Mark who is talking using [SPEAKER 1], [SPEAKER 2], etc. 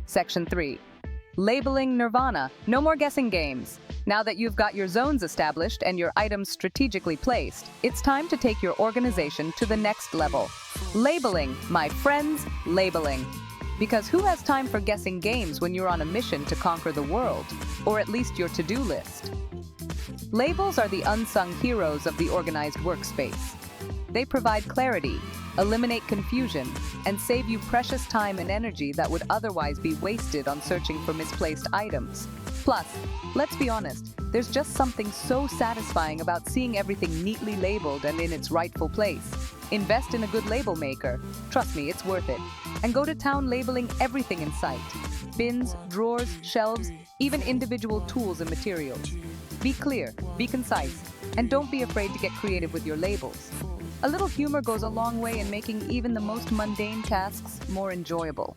[SPEAKER 1] Section 3. Labeling Nirvana. No more guessing games. Now that you've got your zones established and your items strategically placed, it's time to take your organization to the next level. Labeling, my friends, labeling. Because who has time for guessing games when you're on a mission to conquer the world? Or at least your to-do list. Labels are the unsung heroes of the organized workspace. They provide clarity, eliminate confusion, and save you precious time and energy that would otherwise be wasted on searching for misplaced items. Plus, let's be honest, there's just something so satisfying about seeing everything neatly labeled and in its rightful place. Invest in a good label maker. Trust me, it's worth it. And go to town labeling everything in sight. Bins, drawers, shelves, even individual tools and materials. Be clear, be concise, and don't be afraid to get creative with your labels. A little humor goes a long way in making even the most mundane tasks more enjoyable.